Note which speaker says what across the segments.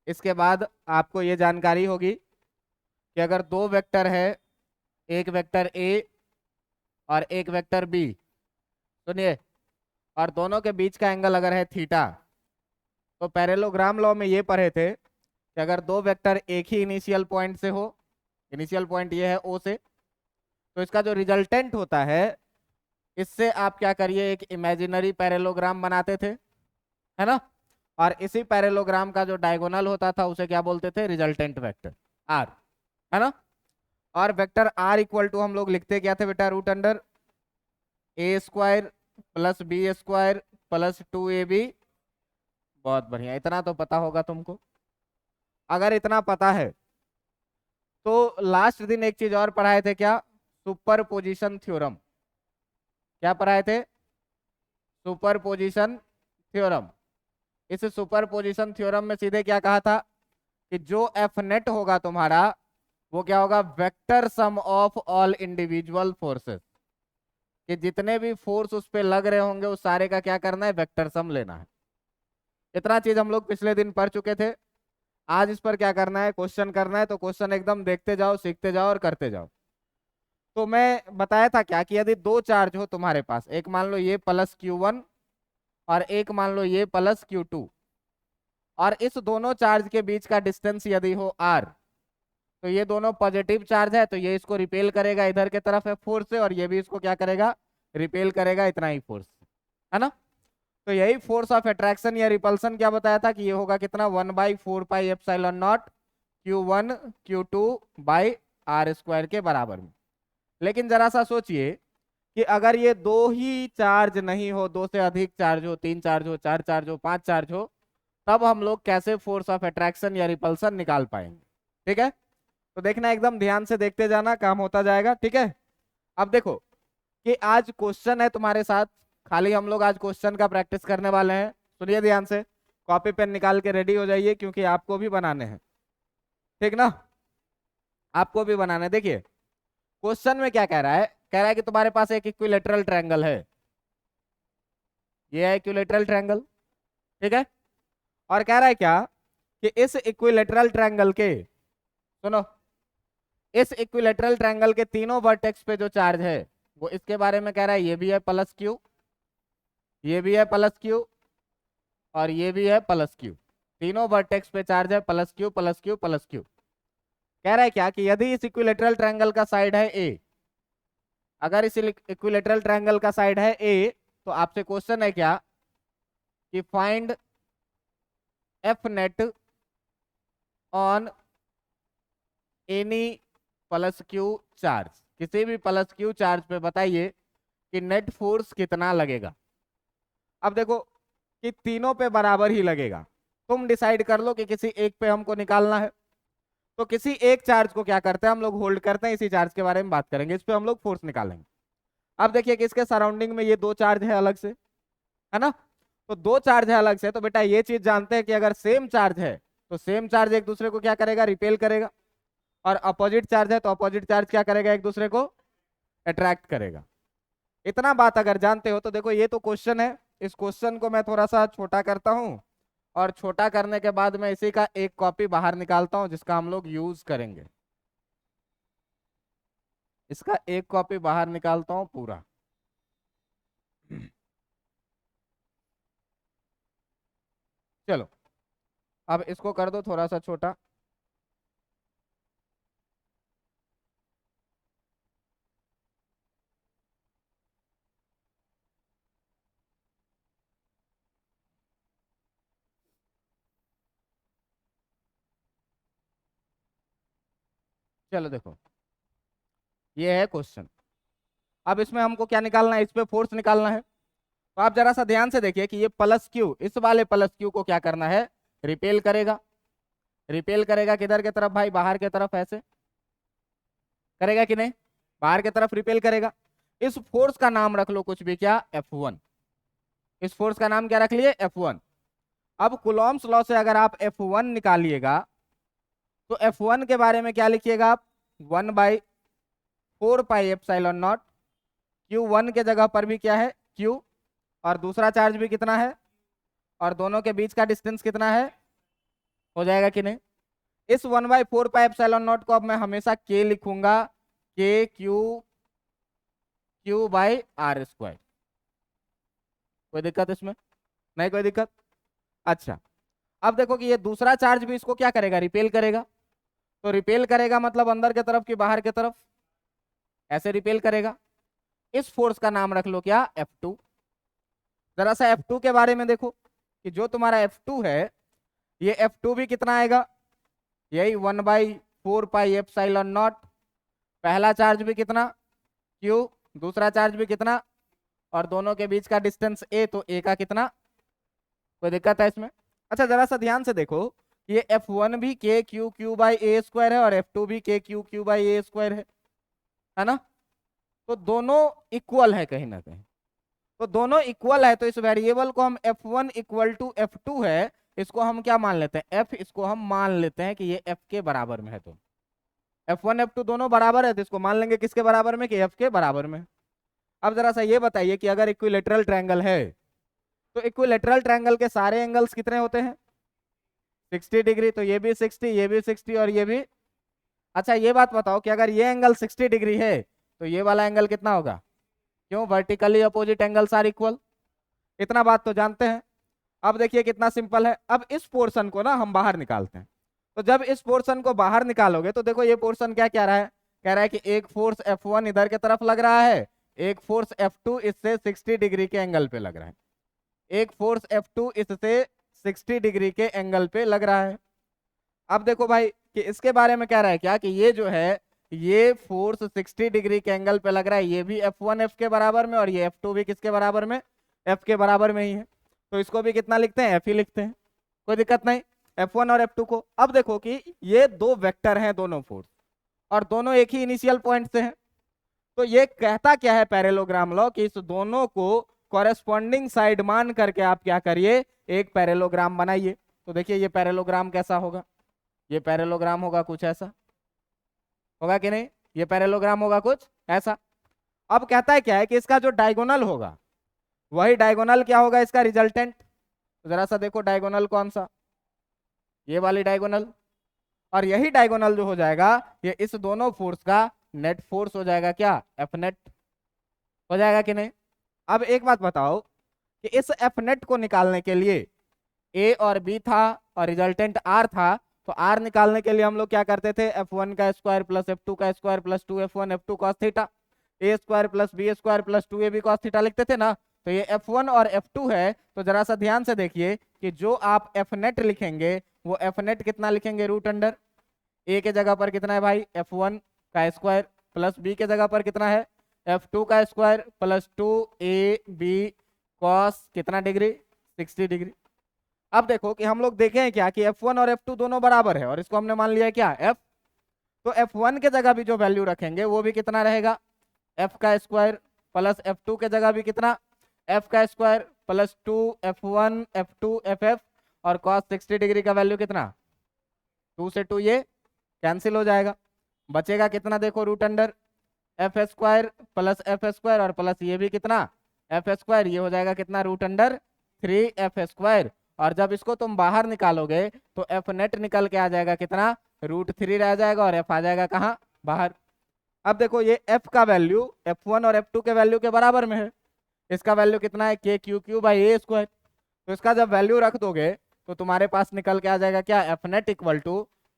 Speaker 1: इसके बाद आपको ये जानकारी होगी कि अगर दो वेक्टर है, एक वेक्टर ए और एक वेक्टर बी, सुनिए, और दोनों के बीच का एंगल अगर है थीटा, तो पैरेललोग्राम लॉ में ये पढ़े थे कि अगर दो वेक्टर एक ही इनिशियल पॉइंट से हो, इनिशियल पॉइंट ये है ओ से, तो इसका जो रिजल्टेंट होता है, इससे आप क्या करिए, एक इमेजिनरी पैरेललोग्राम बनाते थे, है ना। और इसी पैरेललोग्राम का जो डायगोनल होता था उसे क्या बोलते थे, रिजल्टेंट वेक्टर आर, है ना। और वेक्टर आर इक्वल टू हम लोग लिखते क्या थे बेटा, root under a square plus b square plus 2ab। बहुत बढ़िया, इतना तो पता होगा तुमको। अगर इतना पता है तो लास्ट दिन एक चीज और पढ़ाए थे, क्या, सुपरपोजिशन थ्योरम। क्या पढ़ाए थे, सुपरपोजिशन थ्योरम। इस सुपरपोजिशन थ्योरम में सीधे क्या कहा था कि जो एफ नेट होगा तुम्हारा, वो क्या होगा, vector sum of all individual forces, कि जितने भी फोर्स उस पे लग रहे होंगे उस सारे का क्या करना है, वेक्टर सम लेना है। इतना चीज हम लोग पिछले दिन पढ़ चुके थे। आज इस पर क्या करना है, क्वेश्चन करना है। तो क्वेश्चन एकदम देखते जाओ, सीखते जाओ और करते जाओ। तो मैं बताया था क्या कि यदि दो चार्ज हो तुम्हारे पास, एक मान लो ये प्लस Q1 और एक मान लो ये प्लस Q2, और इस दोनों चार्ज के बीच का डिस्टेंस यदि हो r, तो ये दोनों पॉजिटिव चार्ज है, तो ये इसको रिपेल करेगा इधर के तरफ है फोर्स से, और ये भी इसको क्या करेगा, रिपेल करेगा, इतना ही फोर्स, है ना। तो यही फोर्स ऑफ अट्रैक्शन या रिपल्सन क्या बताया था कि ये होगा कितना, 1/4πε0 Q1 Q2 by are square के बराबर में। लेकिन जरा सा सोचिए कि अगर ये दो ही चार्ज नहीं हो, दो से अधिक चार्ज हो, 3 चार्ज हो, 4 चार्ज हो, 5 चार्ज हो, तब हम लोग कैसे फोर्स ऑफ अट्रैक्शन या रिपल्सन निकाल पाएंगे। ठीक है, तो देखना, एकदम ध्यान से देखते जाना, काम होता जाएगा। ठीक है, अब देखो कि आज क्वेश्चन है तुम्हारे साथ, खाली हम लोग आज क्वेश्चन का प्रैक्टिस करने वाले हैं। सुनिए ध्यान से, कॉपी पेन निकाल के रेडी हो जाइए, क्योंकि आपको भी बनाने हैं, ठीक ना, आपको भी बनाने हैं। देखिए क्वेश्चन में क्या कह रहा है, कह रहा है कि तुम्हारे पास एक इक्विलेटरल ट्रायंगल है, ये है इक्विलेटरल ट्रायंगल, ठीक है। और कह रहा है क्या कि इस इक्विलेटरल ट्रायंगल के, सुनो, इस इक्विलेटरल ट्रायंगल के तीनों वर्टेक्स पे जो चार्ज है वो इसके बारे में कह रहा है, ये भी है प्लस क्यू, ये भी है प्लस क्यू, और ये भी है प्लस क्यू। तीनों वर्टेक्स पे चार्ज है plus Q plus Q plus Q. कह रहा है क्या कि यदि इस इक्विलेटरल ट्रायंगल का साइड है ए, अगर इस इक्विलेटरल ट्रायंगल का साइड है ए, तो आपसे क्वेश्चन है क्या कि find F net on any plus Q charge, किसी भी प्लस क्यू चार्ज पे बताइए कि नेट फोर्स कितना लगेगा। अब देखो कि तीनों पे बराबर ही लगेगा, तुम डिसाइड कर लो कि किसी एक पे हमको निकालना है। तो किसी एक चार्ज को क्या करते हैं हम लोग, होल्ड करते हैं, इसी चार्ज के बारे में बात करेंगे, इस पे हम लोग फोर्स निकालेंगे। अब देखिए कि इसके सराउंडिंग में ये दो चार्ज है अलग से, है ना। तो दो चार्ज है अलग से, तो बेटा ये चीज जानते हैं कि अगर सेम चार्ज है तो सेम चार्ज एक दूसरे को क्या करेगा, रिपेल करेगा, और अपोजिट चार्ज है तो अपोजिट चार्ज क्या करेगा, एक दूसरे को अट्रैक्ट करेगा। इतना बात अगर जानते हो तो देखो ये तो क्वेश्चन है, इस क्वेश्चन को मैं थोड़ा सा छोटा करता हूं, और छोटा करने के बाद मैं इसी का एक कॉपी बाहर निकालता हूं जिसका हम लोग यूज करेंगे। इसका एक कॉपी बाहर निकालता हूं पूरा। चलो अब इसको कर दो थोड़ा सा छोटा। चलो देखो, ये है क्वेश्चन। अब इसमें हमको क्या निकालना है, इस पे फोर्स निकालना है। तो आप जरा सा ध्यान से देखिए कि ये प्लस क्यू, इस वाले प्लस क्यू को क्या करना है, रिपेल करेगा। रिपेल करेगा किधर की तरफ भाई, बाहर की तरफ, ऐसे करेगा कि नहीं, बाहर की तरफ रिपेल करेगा। इस फोर्स का नाम रख लो कुछ भी, क्या, F1। इस फोर्स का नाम क्या रख लिए, F1। अब कुलॉम्स लॉ से अगर आप F1 निकालिएगा तो F1 के बारे में क्या लिखिएगा आप, 1/4πε0। Q1 के जगह पर भी क्या है, Q, और दूसरा चार्ज भी कितना है, और दोनों के बीच का डिस्टेंस कितना है, हो जाएगा कि नहीं। इस 1/4πε0 को अब मैं हमेशा k लिखूंगा, k Q/r²। कोई दिक्कत इसमें? नहीं कोई दिक्कत। अच्छा, अब देखो कि ये दूसरा चार्ज भी इसको क्या करेगा, रिपेल करेगा। तो रिपेल करेगा मतलब अंदर की तरफ कि बाहर की तरफ, ऐसे रिपेल करेगा। इस फोर्स का नाम रख लो क्या, F2। जरा सा F2 के बारे में देखो कि जो तुम्हारा F2 है, ये F2 भी कितना आएगा, यही 1/4πε0। पहला चार्ज भी कितना, Q, दूसरा चार्ज भी कितना, और दोनों के बीच का डिस्टेंस a, तो a का कितना। कोई दिक्कत है इसमें? अच्छा जरा सा ध्यान से देखो, ये F1 भी KQ/a² है और F2 भी KQ/a² है ना। तो दोनों इक्वल है कहीं ना कहीं। तो दोनों इक्वल है, तो इस वेरिएबल को हम F1 = F2 है, इसको हम क्या मान लेते हैं, F। इसको हम मान लेते हैं कि ये F के बराबर में है। तो F1 F2 दोनों बराबर है, तो इसको मान लेंगे किसके बराबर में, कि F के बराबर में। अब जरा सा ये बताइए कि अगर इक्विलेटरल ट्रायंगल है, तो इक्विलेटरल ट्रायंगल के सारे एंगल्स कितने होते हैं, 60 डिग्री। तो ये भी 60, ये भी 60 और ये भी। अच्छा ये बात बताओ कि अगर ये एंगल 60 डिग्री है, तो ये वाला एंगल कितना होगा, क्यों, vertically opposite angles are equal. इतना बात तो जानते हैं। अब देखिए कितना सिंपल है। अब इस पोर्शन को ना हम बाहर निकालते हैं। तो जब इस पोर्शन को बाहर निकालोगे तो देखो ये पोर्शन क्या कह रहा है, कह रहा है कि एक फोर्स F1 इधर की तरफ लग रहा है, एक फोर्स F2 इससे 60 डिग्री के एंगल पे लग रहा है, एक फोर्स F2 इससे 60 डिग्री के एंगल पे लग रहा है। अब देखो भाई कि इसके बारे में कह रहा है क्या, कि ये जो है, ये फोर्स 60 डिग्री के एंगल पे लग रहा है, ये भी F1 F के बराबर में, और ये F2 भी किसके बराबर में, F के बराबर में ही है। तो इसको भी कितना लिखते हैं, F ही लिखते हैं, कोई दिक्कत नहीं, F1 और F2 को। अब देखो कि ये दो वेक्टर हैं दोनों फोर्स, और दोनों एक ही इनिशियल पॉइंट से हैं। तो ये कहता क्या है पैरेललोग्राम लॉ, कि इस दोनों को कॉरेस्पॉन्डिंग साइड मान करके आप क्या करिए, एक पैरेललोग्राम बनाइए। तो देखिए ये पैरेललोग्राम कैसा होगा, ये पैरेललोग्राम होगा कुछ ऐसा, होगा कि नहीं, ये पैरेललोग्राम होगा कुछ ऐसा। अब कहता है क्या है कि इसका जो डायगोनल होगा, वही डायगोनल क्या होगा, इसका रिजल्टेंट। तो जरा सा देखो डायगोनल कौन सा, ये वाली डायगोनल। और यही डायगोनल जो हो जाएगा, ये इस दोनों फोर्स का नेट फोर्स हो जाएगा क्या, F नेट। हो जाएगा कि नहीं। अब एक बात बताओ कि इस F नेट को निकालने के लिए A और B था और रिजल्टेंट R था, तो R निकालने के लिए हम लोग क्या करते थे, F1 का स्क्वायर प्लस F2 का square plus 2F1 F2 cos theta, A square plus B square plus 2AB cos theta लिखते थे ना। तो ये F1 और F2 है। तो जरा सा ध्यान से देखिए कि जो आप F नेट लिखेंगे, वो F नेट कितना लिखेंगे, रूट अंडर A के जगह पर कितना है भाई, F1 का स्क्वायर प्लस B के जगह पर कितना है, F2 का स्क्वायर प्लस 2AB cos कितना डिग्री, 60 डिग्री। अब देखो कि हम लोग देखे हैं क्या, कि F1 और F2 दोनों बराबर है, और इसको हमने मान लिया है क्या, F। तो F1 के जगह भी जो वैल्यू रखेंगे वो भी कितना रहेगा, F का स्क्वायर प्लस F2 के जगह भी कितना, F का square plus 2F1 F2 FF, और cos 60 डिग्री का वैल्यू कितना, 2 से 2 ये कैंसिल हो जाएगा, बचेगा कितना, देखो root under F square plus F square और प्लस ये भी कितना, F स्क्वायर, ये हो जाएगा कितना, रूट अंडर 3F स्क्वायर। और जब इसको तुम बाहर निकालोगे तो F नेट निकल के आ जाएगा कितना, √3 रह जाएगा, और F आ जाएगा कहाँ, बाहर। अब देखो ये F का वैल्यू F1 और F2 के वैल्यू के बराबर में है। इसका वैल्यू कितना है, KQ/a²। तो इसका जब वैल्यू रख दोगे तो तुम्हारे पास निकल के आ जाएगा क्या, F नेट =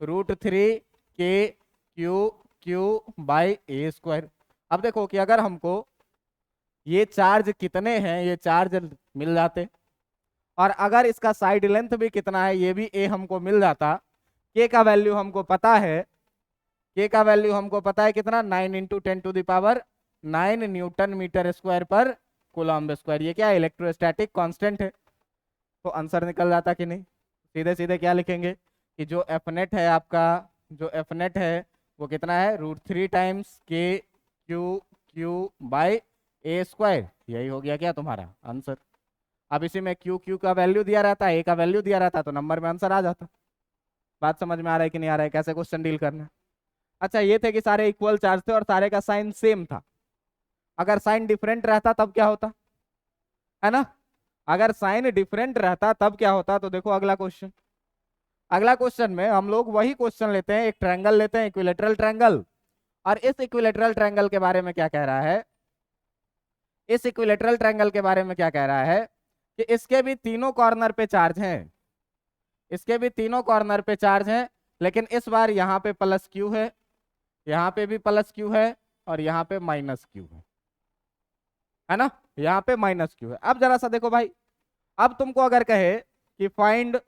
Speaker 1: √3 KQ/a²। अब देखो कि अगर हमको ये चार्ज कितने हैं, ये चार्ज मिल जाते, और अगर इसका साइड लेंथ भी कितना है, ये भी A हमको मिल जाता। K का वैल्यू हमको पता है, K का वैल्यू हमको पता है कितना, 9 × 10⁹ न्यूटन मीटर स्क्वायर पर कूलम्ब स्क्वायर। ये क्या है, इलेक्ट्रोस्टैटिक कांस्टेंट है। तो आंसर निकल जाता कि नहीं। सीधे सीधे क्या लिखेंगे कि जो F नेट है आपका, जो F नेट है वो कितना है, √3 टाइम्स KQ/a²। यही हो गया क्या तुम्हारा आंसर। अब इसी में Q का वैल्यू दिया रहता है, A का वैल्यू दिया रहता, तो नंबर में आंसर आ जाता। बात समझ में आ रहा है कि नहीं आ रहा है, कैसे क्वेश्चन डील करना है। अच्छा ये थे कि सारे इक्वल चार्ज थे और सारे का साइन सेम था। अगर साइन डिफरेंट रहता तब क्या होता, है ना, अगर साइन डिफरेंट रहता तब क्या होता। तो देखो अगला क्वेश्चन, अगला क्वेश्चन में हम लोग वही क्वेश्चन लेते हैं, एक ट्रायंगल लेते हैं, इक्विलेटरल ट्रायंगल। और इस इक्विलेटरल ट्रायंगल के बारे में क्या कह रहा है, इस इक्विलेटरल ट्रायंगल के बारे में क्या कह रहा है कि इसके भी तीनों कॉर्नर पे चार्ज हैं, इसके भी तीनों कॉर्नर पे चार्ज हैं, लेकिन इस बार यहाँ पे प्लस क्यू है, यहाँ पे भी प्लस क्यू है, और यहाँ पे माइनस क्यू है ना, यहाँ पे माइनस क्यू है। अब जरा सा देखो भाई, अब तुमको अगर कहे कि find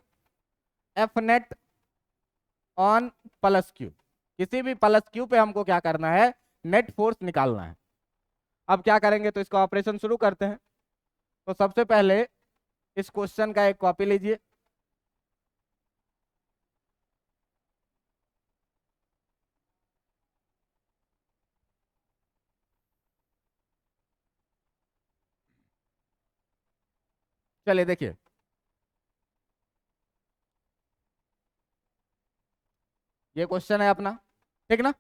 Speaker 1: F net on plus Q, किसी भी प्लस क्यू पे हमको क्या करना है, नेट फोर्स निकालना है। अब क्या करेंगे, तो इसका ऑपरेशन शुरू करते हैं। तो सबसे पहले इस क्वेश्चन का एक कॉपी लीजिए, चलिए देखिए, ये क्वेश्चन है अपना, ठीक ना।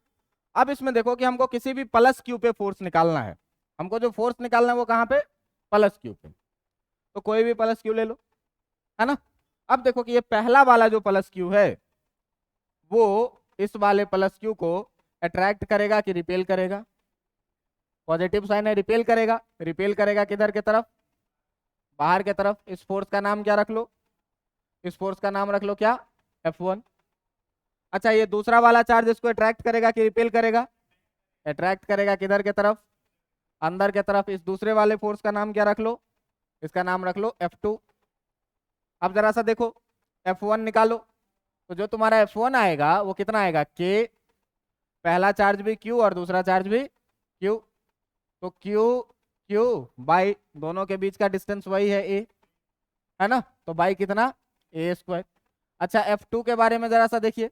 Speaker 1: अब इसमें देखो कि हमको किसी भी प्लस क्यू पे फोर्स निकालना है, हमको जो फोर्स निकालना है वो कहाँ पे, प्लस क्यू पे। तो कोई भी प्लस क्यू ले लो, है ना। अब देखो कि ये पहला वाला जो प्लस क्यू है वो इस वाले प्लस क्यू को अट्रैक्ट करेगा कि रिपेल करेगा, पॉजिटिव साइन है, रिपेल करेगा। रिपेल करेगा किधर की तरफ, बाहर की तरफ। इस फोर्स का नाम क्या रख लो, इस फोर्स का नाम रख लो क्या, F1। अच्छा, ये दूसरा वाला चार्ज इसको अट्रैक्ट करेगा कि रिपेल करेगा, अट्रैक्ट करेगा किधर की तरफ, अंदर की तरफ। इस दूसरे वाले फोर्स का नाम क्या रख लो, इसका नाम रख लो F2। अब जरा सा देखो, F1 निकालो, तो जो तुम्हारा F1 आएगा वो कितना आएगा, K, पहला चार्ज भी Q और दूसरा चार्ज भी Q, तो Q Q बाई दोनों के बीच का डिस्टेंस वही है A, है ना, तो बाई कितना, A²। अच्छा, F2 के बारे में जरा सा देखिए,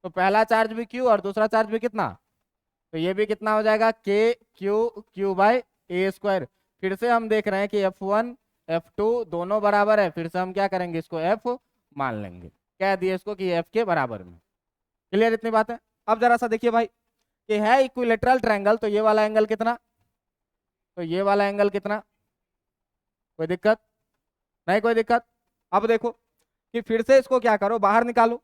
Speaker 1: तो पहला चार्ज भी Q और दूसरा चार्ज भी कितना, तो ये भी कितना हो जाएगा, K Q बाई A²। फिर से हम देख रहे हैं कि F1 F2 दोनों बराबर है, फिर से हम क्या करेंगे, इसको F मान लेंगे, कह दिए इसको कि F के बराबर में। क्लियर इतनी बात है। अब जरा सा देखिए भाई कि है इक्विलेटरल ट्रायंगल, तो ये वाला एंगल कितना, तो ये वाला एंगल कितना, कोई दिक्कत नहीं, कोई दिक्कत। अब देखो कि फिर से इसको क्या करो, बाहर निकालो।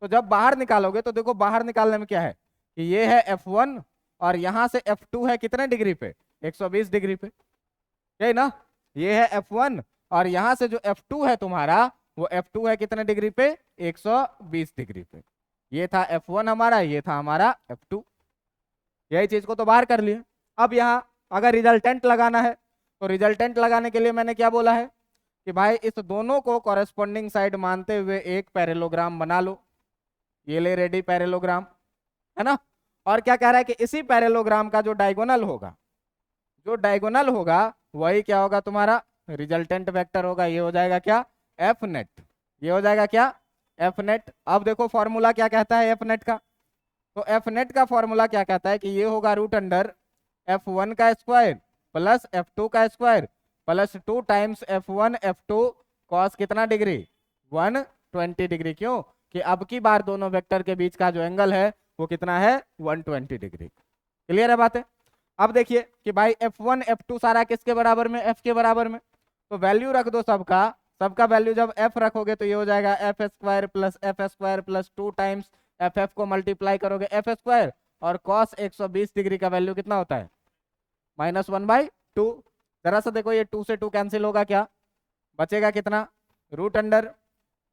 Speaker 1: तो जब बाहर निकालोगे तो देखो बाहर निकालने में क्या है कि ये है F1 और यहां से F2 है कितने डिग्री पे, 120 डिग्री पे, यही ना। ये है F1 और यहां से जो F2 है तुम्हारा वो F2 है कितने डिग्री पे, 120 डिग्री पे। ये था F1 हमारा, ये था हमारा F2, यही चीज को तो बाहर कर लिए। अब यहाँ अगर रिजल्टेंट लगाना है, तो रिजल्टेंट लगाने के लिए मैंने क्या बोला है कि भाई इस दोनों को कॉरेस्पॉन्डिंग साइड मानते हुए एक पैरेललोग्राम बना लो। ये ले रेडी पैरेललोग्राम, है ना। और क्या कह रहा है कि इसी पैरेललोग्राम का जो डायगोनल होगा, जो डायगोनल होगा वही क्या होगा, तुम्हारा रिजल्टेंट वेक्टर होगा। ये हो जाएगा क्या, एफ नेट, ये हो जाएगा क्या, एफ नेट। अब देखो फॉर्मूला क्या कहता है एफ नेट का, तो एफ नेट का फॉर्मूला क्या कहता है कि ये होगा रूट अंडर F1 का स्क्वायर प्लस F2 का square plus 2 times F1 F2 cos कितना डिग्री, 120 डिग्री। क्यों कि अब की बार दोनों वेक्टर के बीच का जो एंगल है वो कितना है, 120 डिग्री। क्लियर है बात है। अब देखिए कि भाई F1 F2 सारा किसके बराबर में, F के बराबर में, तो वैल्यू रख दो सबका, सबका वैल्यू जब F रखोगे तो ये हो जाएगा F² plus F² plus 2 times FF को मल्टीप्लाई करोगे F², और cos 120 डिग्री का वैल्यू कितना होता है, -1/2। जरा सा देखो ये 2 से 2 कैंसिल होगा, क्या बचेगा कितना, root under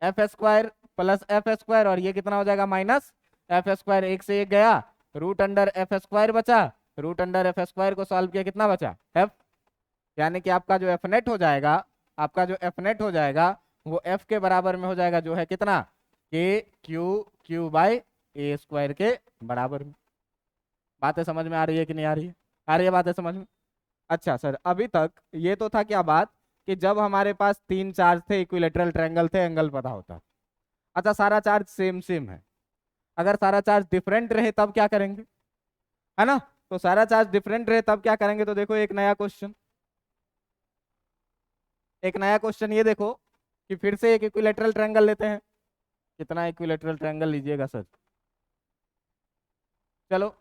Speaker 1: F² plus F² और ये कितना हो जाएगा -F², एक से एक गया, रूट अंडर F² बचा, रूट अंडर F² को सॉल्व किया कितना बचा, F। यानी कि आपका जो F नेट हो जाएगा, आपका जो F नेट हो जाएगा वो F के बराबर में हो जाएगा, जो है कितना, Q/A² के बराबर में। बातें समझ में आ रही है कि नहीं आ रही है, आ रही है बातें समझ में। अच्छा सर, अभी तक ये तो था क्या बात कि जब हमारे पास 3 चार्ज थे, इक्विलेटरल ट्रायंगल थे, एंगल पता होता। अच्छा, सारा चार्ज सेम सेम है, अगर सारा चार्ज डिफरेंट रहे तब क्या करेंगे, है ना। तो सारा चार्ज डिफरेंट रहे तब क्या करेंगे, तो देखो एक नया क्वेश्चन, एक नया क्वेश्चन ये देखो कि फिर से एक इक्विलेटरल ट्रायंगल लेते हैं। कितना इक्विलेटरल ट्रायंगल लीजिएगा सर, चलो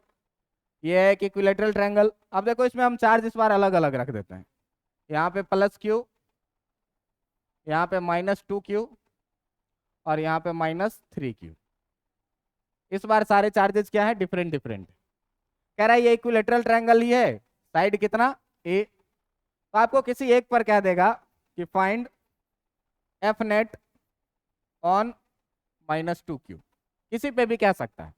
Speaker 1: ये है एक इक्विलेटरल ट्रायंगल। अब देखो इसमें हम चार्ज इस बार अलग अलग रख देते हैं, यहाँ पे +Q, यहाँ पे -2Q और यहाँ पे -3q। इस बार सारे चार्जेस क्या है, डिफरेंट डिफरेंट। कह रहा है ये इक्विलेटरल ट्रायंगल ही है, साइड कितना ए। तो आपको किसी एक पर कह देगा कि find F net on -2q, किसी पे भी कह सकता है।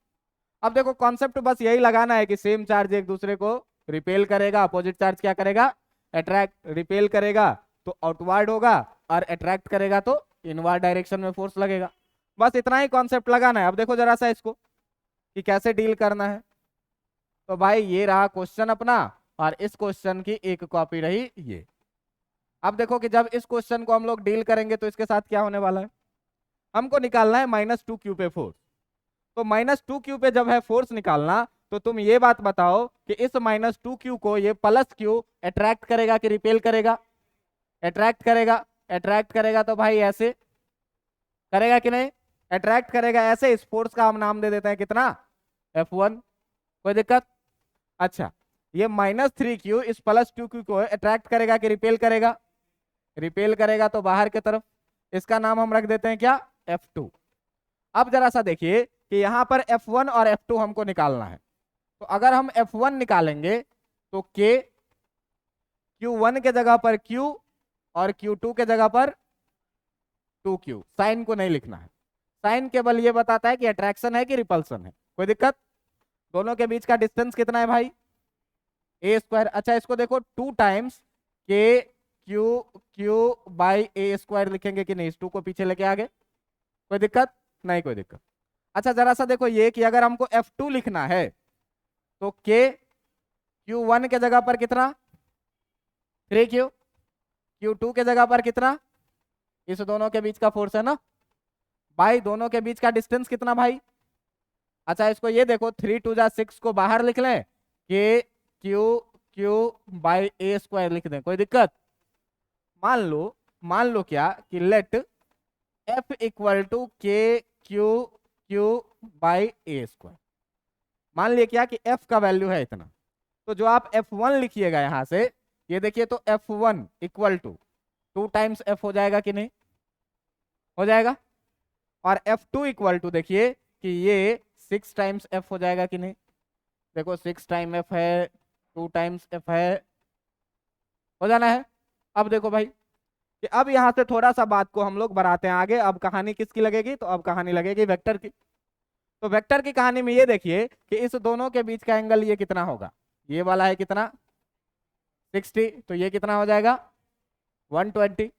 Speaker 1: अब देखो कॉन्सेप्ट बस यही लगाना है कि सेम चार्ज एक दूसरे को रिपेल करेगा, अपोजिट चार्ज क्या करेगा, अट्रैक्ट। रिपेल करेगा तो आउटवर्ड होगा और अट्रैक्ट करेगा तो इनवर्ड डायरेक्शन में फोर्स लगेगा। बस इतना ही कॉन्सेप्ट लगाना है। अब देखो जरा सा इसको कि कैसे डील करना है। तो भाई ये रहा क्वेश्चन अपना, और इस क्वेश्चन की एक कॉपी रही ये। अब देखो कि जब इस क्वेश्चन को हम लोग डील करेंगे तो इसके साथ क्या होने वाला है, हमको निकालना है -2q पे फोर्स। तो -2q पे जब है फोर्स निकालना, तो तुम ये बात बताओ कि इस -2q को ये +q अट्रैक्ट करेगा कि रिपेल करेगा, अट्रैक्ट करेगा। अट्रैक्ट करेगा तो भाई ऐसे करेगा कि नहीं, अट्रैक्ट करेगा ऐसे। इस फोर्स का हम नाम दे देते हैं कितना, F1। कोई दिक्कत। अच्छा, ये -3q इस +2q को अट्रैक्ट करेगा कि रिपेल करेगा, रिपेल करेगा तो बाहर की तरफ। इसका नाम हम रख देते हैं क्या, F2। अब जरा सा देखिए कि यहां पर F1 और F2 हमको निकालना है। तो अगर हम F1 निकालेंगे तो K, Q1 के जगह पर Q और Q2 के जगह पर 2Q। साइन को नहीं लिखना है, साइन केवल ये बताता है कि अट्रैक्शन है कि रिपल्सन है। कोई दिक्कत। दोनों के बीच का डिस्टेंस कितना है भाई, a²। अच्छा इसको देखो 2 टाइम्स K Q/a² लिखेंगे कि नहीं, इस 2 को पीछे लेके आगे। कोई दिक्कत नहीं, कोई दिक्कत। अच्छा जरा सा देखो ये कि अगर हमको F2 लिखना है तो K Q1 के जगह पर कितना, 3Q, Q2 के जगह पर कितना, इस दोनों के बीच का फोर्स है ना भाई। दोनों के बीच का डिस्टेंस कितना भाई। अच्छा इसको ये देखो 3×2=6 को बाहर लिख लें, K Q/a² लिख दें। कोई दिक्कत। मान लो क्या कि लेट F = K Q/a²। मान लिया क्या कि F का वैल्यू है इतना। तो जो आप F1 लिखिएगा यहां से, ये देखिए तो F1 = 2 टाइम्स F हो जाएगा कि नहीं, हो जाएगा। और F2 = देखिए कि ये 6 टाइम्स F हो जाएगा कि नहीं। देखो 6 टाइम F है, 2 टाइम्स F है, हो जाना है। अब देखो भाई कि अब यहां से थोड़ा सा बात को हम लोग बढ़ाते हैं आगे। अब कहानी किसकी लगेगी, तो अब कहानी लगेगी वेक्टर की। तो वेक्टर की कहानी में ये देखिए कि इस दोनों के बीच का एंगल ये कितना होगा, ये वाला है कितना 60, तो ये कितना हो जाएगा 120।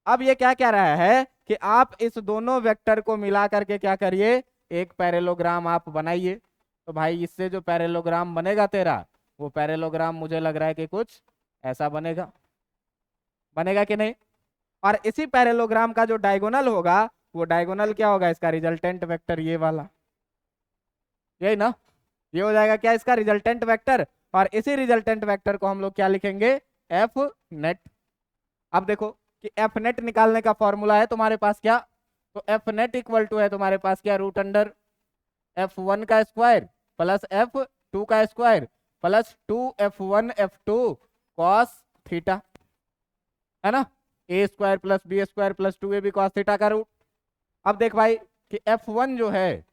Speaker 1: अब ये क्या कह रहा है कि आप इस दोनों वेक्टर को मिला करके क्या करिए, एक पैरेललोग्राम आप बनाइए। तो भाई इससे जो पैरेललोग्राम बनेगा तेरा, वो पैरेललोग्राम मुझे लग रहा है कि कुछ ऐसा बनेगा, बनेगा कि नहीं। और इसी पैरेललोग्राम का जो डायगोनल होगा, वो डायगोनल क्या होगा, इसका रिजल्टेंट वेक्टर ये वाला, यही ना, ये हो जाएगा क्या, इसका रिजल्टेंट वेक्टर। और इसी रिजल्टेंट वेक्टर को हम लोग क्या लिखेंगे, एफ नेट। अब देखो कि एफ नेट निकालने का फॉर्मूला है तुम्हारे पास क्या, तो एफ नेट = है तुम्हारे पास क्या, √F1 का स्क्वायर प्लस F2 का square plus 2F1 F2 cos theta, है ना, a² + b² + 2ab cos theta का रूट। अब देख भाई कि F1 जो है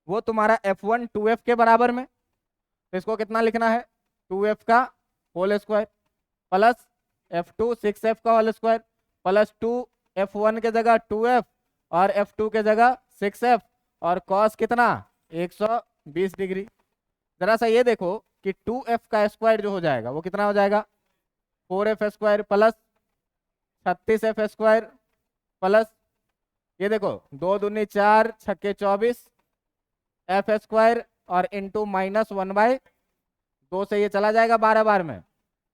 Speaker 1: वो तुम्हारा F1 2F के बराबर में, तो इसको कितना लिखना है, 2F का whole square plus F2 6F का होल स्क्वायर प्लस 2F1 के जगह 2F और F2 के जगह 6F और cos कितना 120 डिग्री। जरा सा ये देखो कि 2F का स्क्वायर जो हो जाएगा वो कितना हो जाएगा 4F² प्लस 36F² प्लस ये देखो 2 दूनी 4 छक्के 24 F² और इंटू -1/2 से ये चला जाएगा 12 बार में,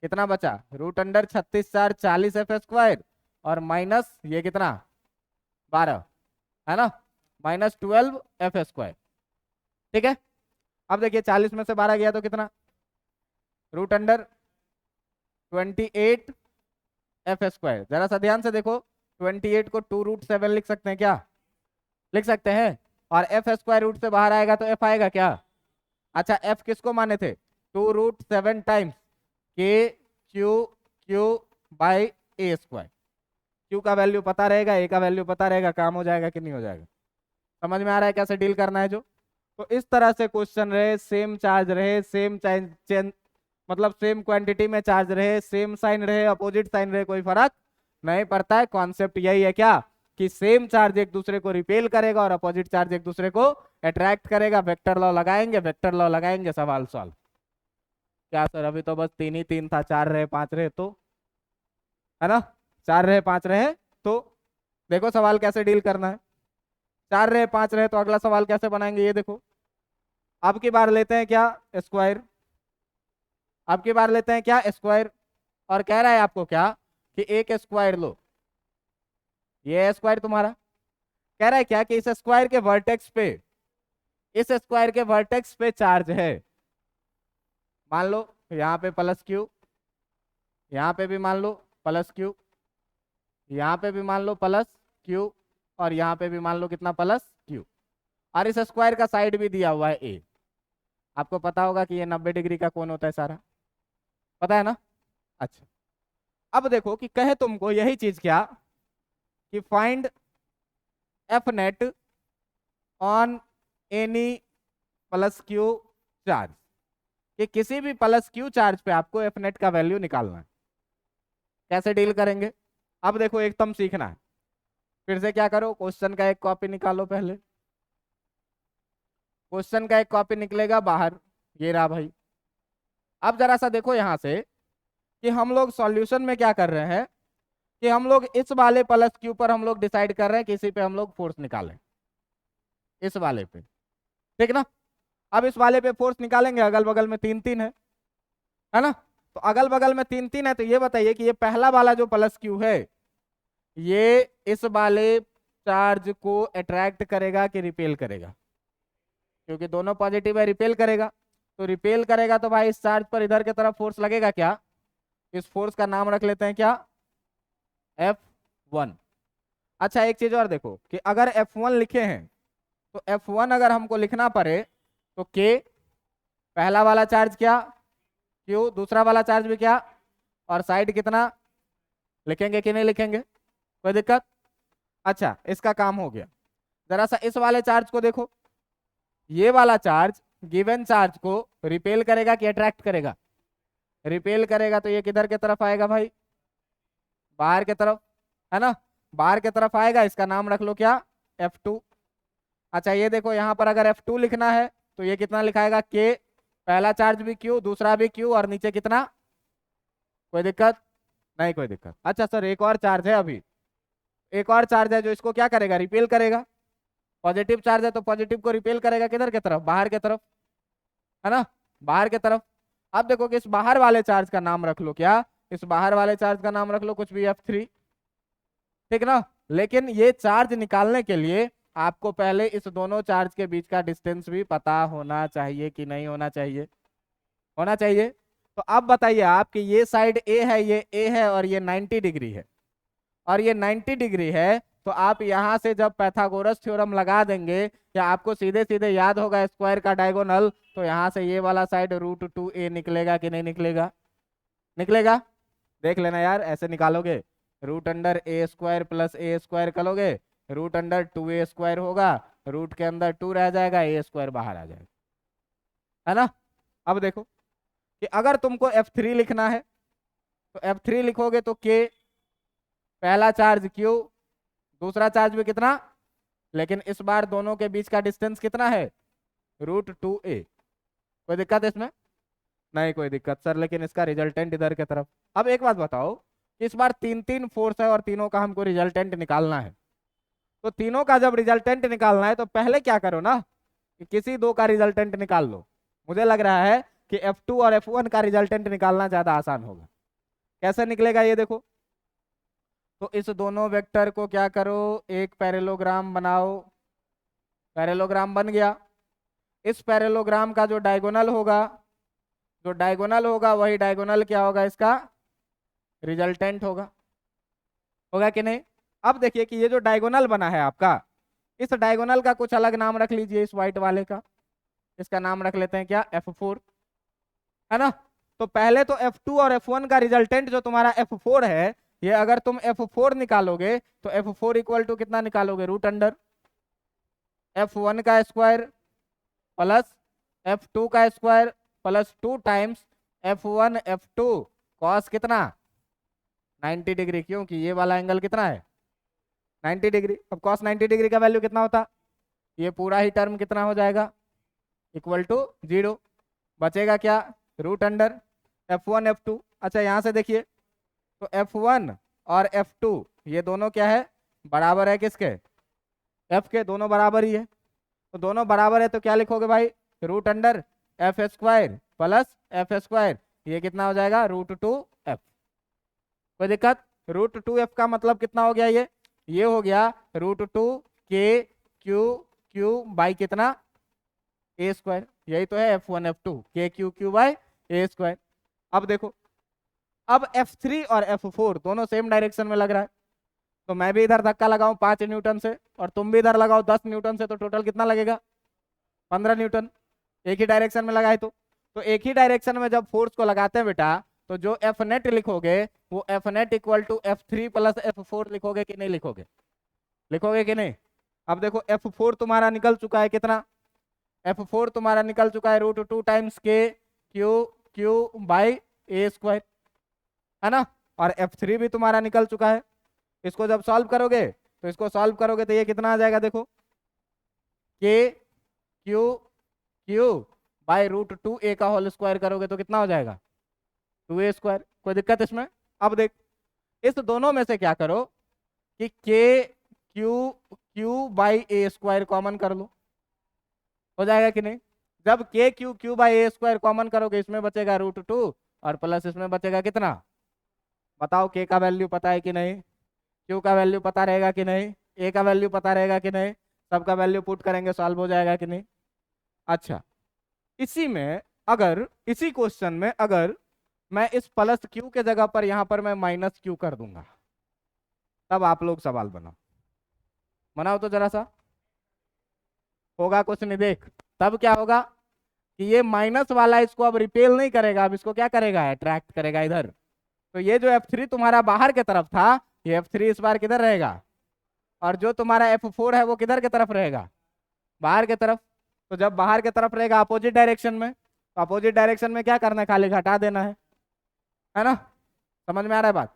Speaker 1: कितना बचा √36 4 40 F² और माइनस ये कितना 12, है ना, -12 F²। ठीक है। अब देखिए 40 में से 12 गया तो कितना √28 F²। जरा सा ध्यान से देखो 28 को 2√7 लिख सकते हैं क्या, लिख सकते हैं। और F² रूट से बाहर आएगा तो F आएगा क्या। अच्छा F किसको माने थे, 2√7 टाइम्स K Q/a²। क्यू का वैल्यू पता रहेगा, ए का वैल्यू पता रहेगा, काम हो जाएगा कि नहीं हो जाएगा? समझ में आ रहा है कैसे डील करना है जो? तो इस तरह से क्वेश्चन रहे, सेम चार्ज रहे, सेम चेंज मतलब सेम क्वांटिटी में चार्ज रहे, सेम साइन रहे, अपोजिट साइन रहे, कोई फर्क नहीं पड़ता है। कॉन्सेप्ट यही है क्या, कि सेम चार्ज एक दूसरे को रिपेल करेगा और अपोजिट चार्ज एक दूसरे को अट्रैक्ट करेगा। वेक्टर लॉ लगाएंगे, वेक्टर लॉ लगाएंगे, सवाल सॉल्व। क्या सर अभी तो बस 3 ही 3 था, 4 रहे 5 रहे तो, है ना? 4 रहे 5 रहे तो देखो सवाल कैसे डील करना है। 4 रहे 5 रहे तो अगला सवाल कैसे बनाएंगे ये देखो। अब की बार लेते हैं क्या, स्क्वायर। अब की बार लेते हैं क्या, स्क्वायर। और कह रहा है आपको क्या, कि एक स्क्वायर लो, ये स्क्वायर तुम्हारा। कह रहा है क्या, कि इस स्क्वायर के वर्टेक्स पे, इस स्क्वायर के वर्टेक्स पे चार्ज है। मान लो यहाँ पे प्लस क्यू, यहाँ पे भी मान लो प्लस क्यू, यहाँ पे भी मान लो प्लस क्यू, और यहाँ पे भी मान लो कितना, प्लस क्यू। और इस स्क्वायर का साइड भी दिया हुआ है ए। आपको पता होगा कि ये 90 डिग्री का कोण होता है सारा, पता है ना? अच्छा, अब देखो कि कहे तुमको यही चीज क्या, कि find F net on any plus Q charge, कि किसी भी प्लस क्यू चार्ज पे आपको एफ नेट का वैल्यू निकालना है। कैसे डील करेंगे? अब देखो एकदम सीखना है। फिर से क्या करो, क्वेश्चन का एक कॉपी निकालो पहले। क्वेश्चन का एक कॉपी निकलेगा बाहर, ये रहा भाई। अब जरा सा देखो यहां से, कि हम लोग सॉल्यूशन में क्या कर रहे हैं, कि हम लोग इस वाले प्लस क्यू पर हम लोग डिसाइड कर रहे हैं कि इसी पे हम लोग फोर्स निकालें, इस वाले पे, ठीक ना? अब इस वाले पे फोर्स निकालेंगे, अगल बगल में 3 3 है ना? तो अगल बगल में 3 3 है, तो ये बताइए कि ये पहला वाला जो प्लस क्यू है, ये इस वाले चार्ज को अट्रैक्ट करेगा कि रिपेल करेगा? क्योंकि दोनों पॉजिटिव है, रिपेल करेगा। तो रिपेल करेगा तो भाई इस चार्ज पर इधर की तरफ फोर्स लगेगा क्या? इस फोर्स का नाम रख लेते हैं क्या, F1। अच्छा एक चीज और देखो, कि अगर F1 लिखे हैं, तो F1 अगर हमको लिखना पड़े तो K, पहला वाला चार्ज क्या, Q, दूसरा वाला चार्ज भी क्या, और साइड कितना, लिखेंगे कि नहीं लिखेंगे? कोई दिक्कत? अच्छा इसका काम हो गया। जरा सा इस वाले चार्ज को देखो, ये वाला चार्ज गिवन चार्ज को रिपेल करेगा कि अट्रैक्ट करेगा? रिपेल करेगा, तो ये किधर की तरफ आएगा भाई, बाहर की तरफ, है ना? बाहर की तरफ आएगा, इसका नाम रख लो क्या, F2। अच्छा ये देखो यहाँ पर अगर F2 लिखना है तो ये कितना लिखाएगा, K, पहला चार्ज भी Q, दूसरा भी Q, और नीचे कितना? कोई दिक्कत नहीं? कोई दिक्कत। अच्छा सर एक और चार्ज है, अभी एक और चार्ज है जो इसको क्या करेगा, रिपेल करेगा। पॉजिटिव चार्ज है तो पॉजिटिव को रिपेल करेगा किधर की तरफ, बाहर की तरफ, है ना? बाहर की तरफ। अब देखो कि इस बाहर वाले चार्ज का नाम रख लो क्या, इस बाहर वाले चार्ज का नाम रख लो कुछ भी, F3, ठीक ना? लेकिन ये चार्ज निकालने के लिए आपको पहले इस दोनों चार्ज के बीच का डिस्टेंस भी पता होना चाहिए कि नहीं होना चाहिए? होना चाहिए। तो अब बताइए आप कि ये साइड ए है, ये ए है, और ये 90 डिग्री है, और ये 90 डिग्री है, तो आप यहां से जब पैथागोरस थ्योरम लगा देंगे, या आपको सीधे सीधे याद होगा स्क्वायर का डायगोनल, तो यहां से ये वाला साइड √2a निकलेगा कि नहीं निकलेगा? निकलेगा। देख लेना यार, ऐसे निकालोगे, √√a² + a² करोगे, √2a² होगा, रूट के अंदर 2 रह जाएगा, a² बाहर आ जाएगा, है ना? अब देखो कि अगर तुमको F3 लिखना है, तो F3 लिखोगे तो K, पहला चार्ज Q, दूसरा चार्ज भी कितना, लेकिन इस बार दोनों के बीच का डिस्टेंस कितना है, √2a। कोई दिक्कत है इसमें? नहीं कोई दिक्कत सर, लेकिन इसका रिजल्टेंट इधर की तरफ। अब एक बात बताओ, इस बार 3 3 फोर्स है और तीनों का हमको रिजल्टेंट निकालना है। तो तीनों का जब रिजल्टेंट निकालना है तो पहले क्या करो ना, कि किसी दो का रिजल्टेंट निकाल लो। मुझे लग रहा है कि F2 और F1 का रिजल्टेंट निकालना ज्यादा आसान होगा। कैसे निकलेगा ये देखो। तो इस दोनों वेक्टर को क्या करो, एक पैरेललोग्राम बनाओ। पैरेललोग्राम बन गया। इस पैरेललोग्राम का जो डायगोनल होगा, जो डायगोनल होगा वही डायगोनल क्या होगा, इसका रिजल्टेंट होगा। होगा कि नहीं? अब देखिए कि ये जो डायगोनल बना है आपका, इस डायगोनल का कुछ अलग नाम रख लीजिए, इस व्हाइट वाले का। इसका नाम रख लेते हैं क्या, F4, है ना? तो पहले तो F2 और F1 का रिजल्टेंट जो तुम्हारा F4 है, ये अगर तुम F4 निकालोगे तो F4 इक्वल टू कितना निकालोगे, रूट अंडर F1 का स्क्वायर प्लस F2 का square plus 2 times F1 F2 cos कितना 90 डिग्री, क्योंकि ये वाला एंगल कितना है 90 डिग्री। अब कॉस 90 डिग्री का वैल्यू कितना होता, ये पूरा ही टर्म कितना हो जाएगा इक्वल टू 0। बचेगा क्या, रूट अंडर F1 F2। अच्छा यहाँ से देखिए तो F1 और F2 ये दोनों क्या है, बराबर है किसके, F के, दोनों बराबर ही है। तो दोनों बराबर है तो क्या लिखोगे भाई, root under F square plus F square, ये कितना हो जाएगा √2f। कोई दिक्कत, √2f का मतलब कितना हो गया, ये हो गया √2 k बाई कितना a स्क्वायर, यही तो है F1 F2 k by a square. अब देखो, अब F3 और F4 दोनों सेम डायरेक्शन में लग रहा है, तो मैं भी इधर धक्का लगाऊं 5 न्यूटन से और तुम भी इधर लगाओ 10 न्यूटन से, तो टोटल कितना लगेगा 15 न्यूटन, एक ही डायरेक्शन में लगाए तो एक ही डायरेक्शन में जब फोर्स को लगाते हैं बेटा, तो जो एफ नेट लिखोगे वो F net equal to F3 plus F4 लिखोगे कि नहीं लिखोगे, लिखोगे कि नहीं। अब देखो F4 तुम्हारा निकल चुका है कितना, F4 तुम्हारा निकल चुका है √2 times k by a square, है ना। और F3 भी तुम्हारा निकल चुका है। इसको जब सॉल्व करोगे तो इसको सॉल्व करोगे तो ये कितना आ जाएगा, देखो k बाई √2a का होल स्क्वायर करोगे तो कितना हो जाएगा 2a स्क्वायर। कोई दिक्कत इसमें। अब देख, इस दोनों में से क्या करो कि k by a square common कर लो, हो जाएगा कि नहीं। जब k by a square common करोगे इसमें बचेगा √2 और प्लस इसमें बचेगा कितना, बताओ k का वैल्यू पता है कि नहीं, q का वैल्यू पता रहेगा कि नहीं, a का वैल्यू पता रहेगा कि नहीं, सबका वैल्यू पुट करेंगे सॉल्व हो जाएगा कि नहीं। अच्छा, इसी में अगर इसी क्वेश्चन में अगर मैं इस प्लस q के जगह पर यहां पर मैं माइनस q कर दूंगा, तब आप लोग सवाल बनाओ तो जरा सा, होगा कुछ नहीं। देख तब क्या होगा कि ये माइनस वाला इसको अब रिपेल नहीं करेगा, अब इसको क्या करेगा, अट्रैक्ट करेगा इधर। तो ये जो F3 तुम्हारा बाहर की तरफ था, ये F3 इस बार किधर रहेगा, और जो तुम्हारा F4 है वो किधर की तरफ रहेगा, बाहर की तरफ। तो जब बाहर की तरफ रहेगा अपोजिट डायरेक्शन में, तो अपोजिट डायरेक्शन में क्या करना है, खाली घटा देना है ना। समझ में आ रहा है बात,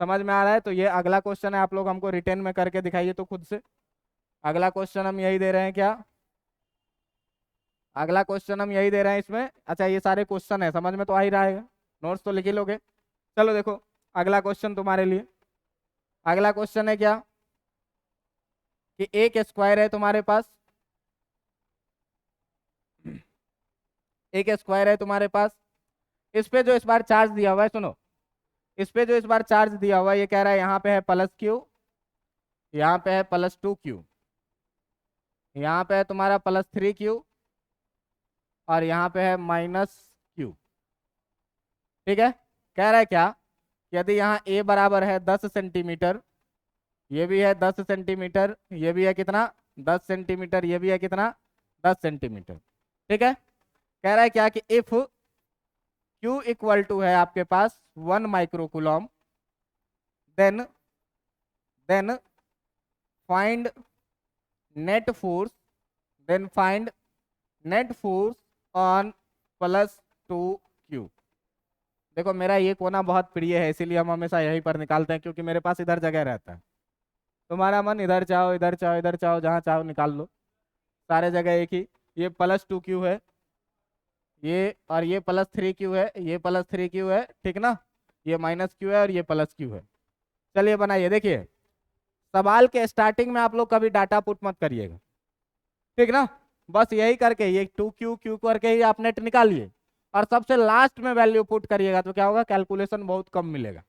Speaker 1: समझ में आ रहा है। तो ये अगला क्वेश्चन है, आप लोग हमको रिटेन में करके दिखाइए तो खुद से। अगला क्वेश्चन हम यही दे रहे हैं क्या, अगला क्वेश्चन हम यही दे रहे हैं इसमें। अच्छा ये सारे क्वेश्चन है, समझ में तो आ ही रहा है, नोट्स तो लिख ही लोगे। चलो देखो अगला क्वेश्चन तुम्हारे लिए, अगला क्वेश्चन है क्या कि एक स्क्वायर है तुम्हारे पास, एक स्क्वायर है तुम्हारे पास, इस पे जो इस बार चार्ज दिया हुआ है, सुनो, इस पे जो इस बार चार्ज दिया हुआ है ये कह रहा है यहाँ पे है +q, यहाँ पे है +2q, यहाँ पे है तुम्हारा +3q और यहाँ पे है -q। ठीक है, कह रहा है क्या, यदि यहाँ a बराबर है 10 सेंटीमीटर, ये भी है 10 सेंटीमीटर, ये भी है कितना 10 सेंटीमीटर, ये भी है कितना 10 सेंटीमीटर। ठीक है, कह रहा है क्या कि इफ q इक्वल टू है आपके पास 1 microcoulomb, then find net force, then find net force on +2q। देखो मेरा ये कोना बहुत प्रिय है, इसीलिए हम हमेशा यहीं पर निकालते हैं, क्योंकि मेरे पास इधर जगह रहता है। तुम्हारा मन इधर चाहो इधर चाहो इधर चाहो, जहाँ चाहो निकाल लो, सारे जगह एक ही। ये +2q है, ये और ये +3q है, ये +3q है, ठीक ना, ये -q है और ये +q है। चलिए बनाइए। देखिए सवाल के स्टार्टिंग में आप लोग कभी डाटा पुट मत करिएगा, ठीक ना, बस यही करके ये 2q करके ही आप नेट निकालिए और सबसे लास्ट में वैल्यू पुट करिएगा, तो क्या होगा, कैलकुलेशन बहुत कम मिलेगा,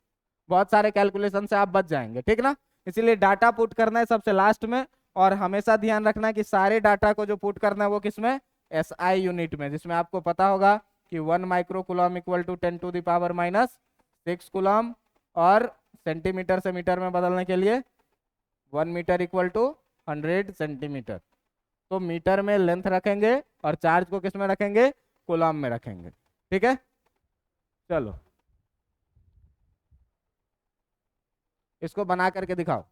Speaker 1: बहुत सारे कैलकुलेशन से आप बच जाएंगे, ठीक ना। इसीलिए डाटा पुट करना है सबसे लास्ट में, और हमेशा ध्यान रखना है कि सारे डाटा को जो पुट करना है वो किसमें, SI यूनिट में, जिसमें आपको पता होगा कि 1 माइक्रोकूलम इक्वल टू 10⁻⁻6 कूलम, और सेंटीमीटर से मीटर में बदलने के लिए 1 मीटर इक्वल टू 100 सेंटीमीटर। तो मीटर में लेंथ रखेंगे और चार्ज को किस में रखेंगे, कूलम में रखेंगे, ठीक है। चलो इसको बना करके दिखाओ।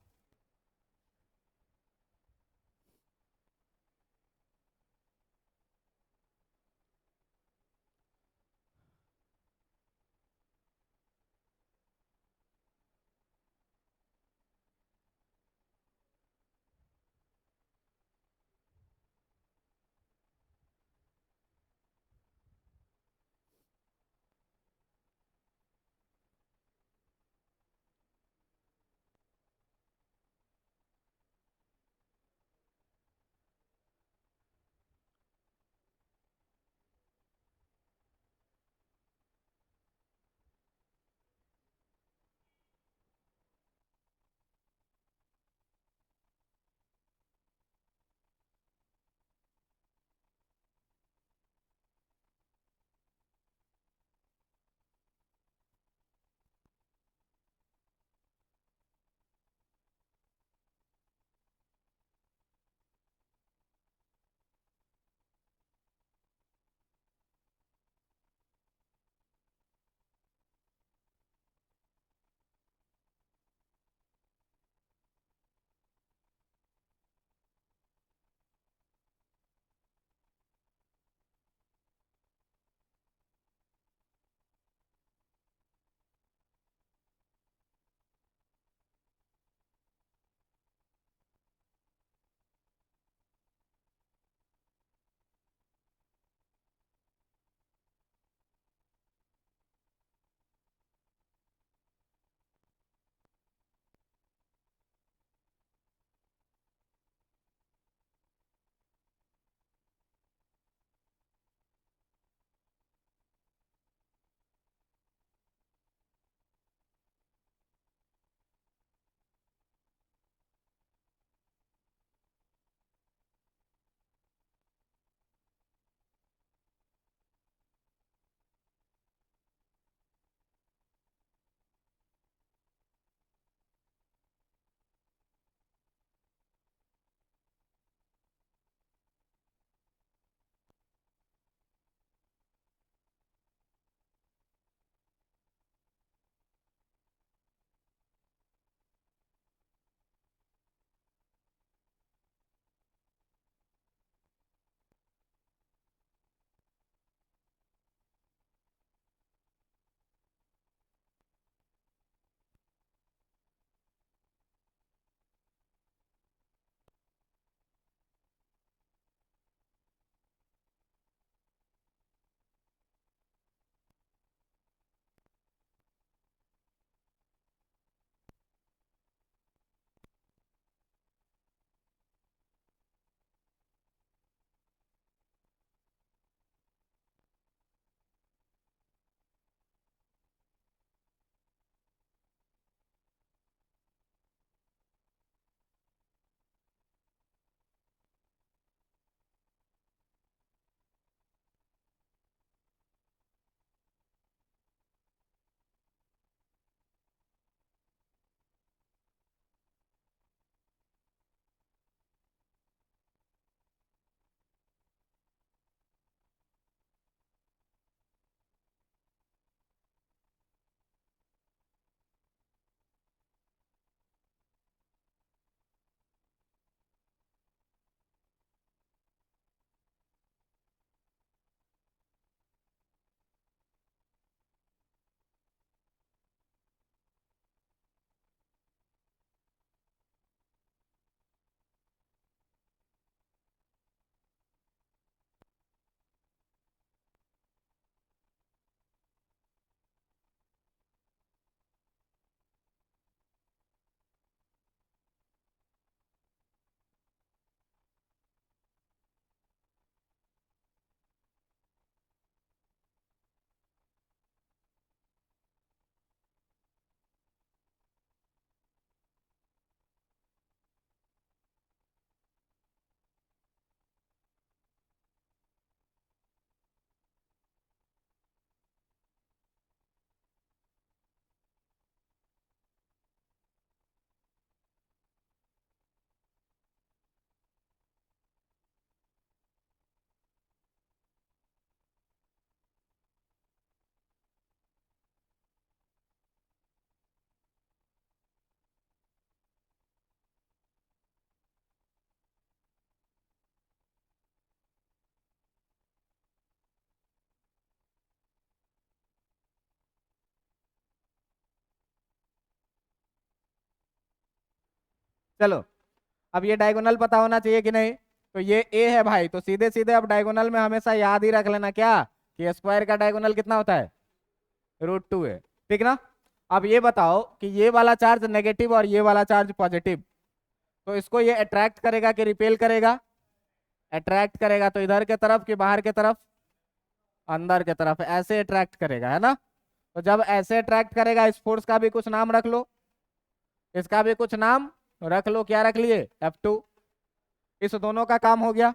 Speaker 1: चलो अब ये डायगोनल पता होना चाहिए कि नहीं, तो ये ए है भाई, तो सीधे सीधे अब डायगोनल में हमेशा याद ही रख लेना क्या कि स्क्वायर का डायगोनल कितना होता है, √2 है, ठीक ना। अब ये बताओ कि ये वाला चार्ज नेगेटिव और ये वाला चार्ज पॉजिटिव, तो इसको ये अट्रैक्ट करेगा कि रिपेल करेगा, अट्रैक्ट करेगा, तो इधर के तरफ कि बाहर के तरफ, अंदर के तरफ, ऐसे अट्रैक्ट करेगा, है ना। तो जब ऐसे अट्रैक्ट करेगा, इस फोर्स का भी कुछ नाम रख लो, इसका भी कुछ नाम रख लो, क्या रख लिए, F2। इस दोनों का काम हो गया।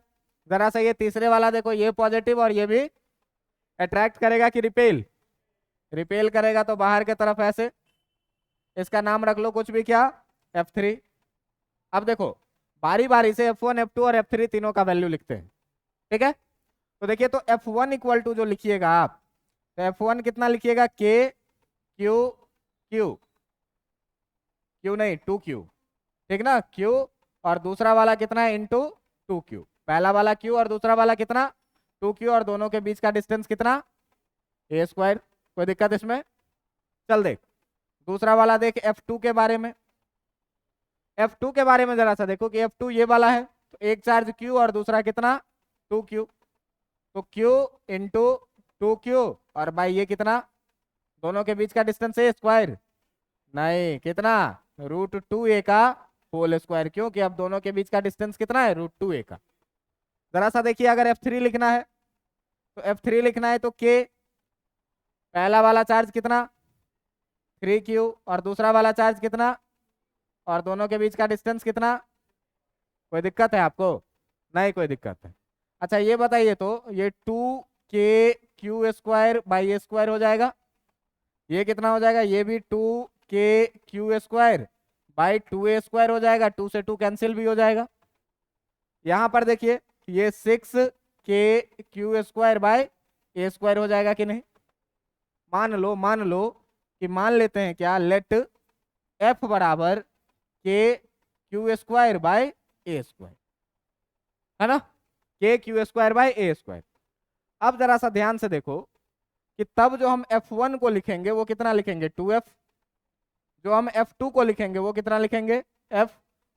Speaker 1: जरा सा ये तीसरे वाला देखो, ये पॉजिटिव और ये भी अट्रैक्ट करेगा कि रिपेल, रिपेल करेगा, तो बाहर के तरफ ऐसे, इसका नाम रख लो कुछ भी, क्या, F3। अब देखो बारी बारी से F1 F2 और F3 तीनों का वैल्यू लिखते हैं, ठीक है। तो देखिए, तो F1 इक्वल टू जो लिखिएगा आप, तो F1 कितना लिखिएगा, K Q Q Q नहीं 2Q, ठीक ना, Q, और दूसरा वाला कितना है, इंटू 2Q। पहला वाला Q और दूसरा वाला कितना, 2Q, और दोनों के बीच का डिस्टेंस कितना, A²। कोई दिक्कत इसमें, चल देख दूसरा वाला देख, F2 के बारे में, F2 के बारे में जरा सा देखो कि F2 ये वाला है, तो एक चार्ज Q और दूसरा कितना, 2Q, तो Q इंटू 2Q, और भाई ये कितना, दोनों के बीच का डिस्टेंस A², नहीं कितना, √2a का होल स्क्वायर, क्योंकि अब दोनों के बीच का डिस्टेंस कितना है, √2a का। जरा सा देखिए, अगर F3 लिखना है, तो F3 लिखना है तो K, पहला वाला चार्ज कितना, 3Q, और दूसरा वाला चार्ज कितना, और दोनों के बीच का डिस्टेंस कितना। कोई दिक्कत है आपको, नहीं कोई दिक्कत है। अच्छा ये बताइए, तो ये 2kq² हो जाएगा, ये कितना हो जाएगा, ये भी 2kq² बाई 2a² हो जाएगा, 2 से 2 कैंसिल भी हो जाएगा। यहां पर देखिए ये 6kq² बाई a² हो जाएगा कि नहीं। मान लो कि मान लेते हैं क्या, लेट f बराबर kq² बाई a², है ना, kq² बाई a²। अब जरा सा ध्यान से देखो कि तब जो हम F1 को लिखेंगे वो कितना लिखेंगे, 2f, जो हम F2 को लिखेंगे वो कितना लिखेंगे, f,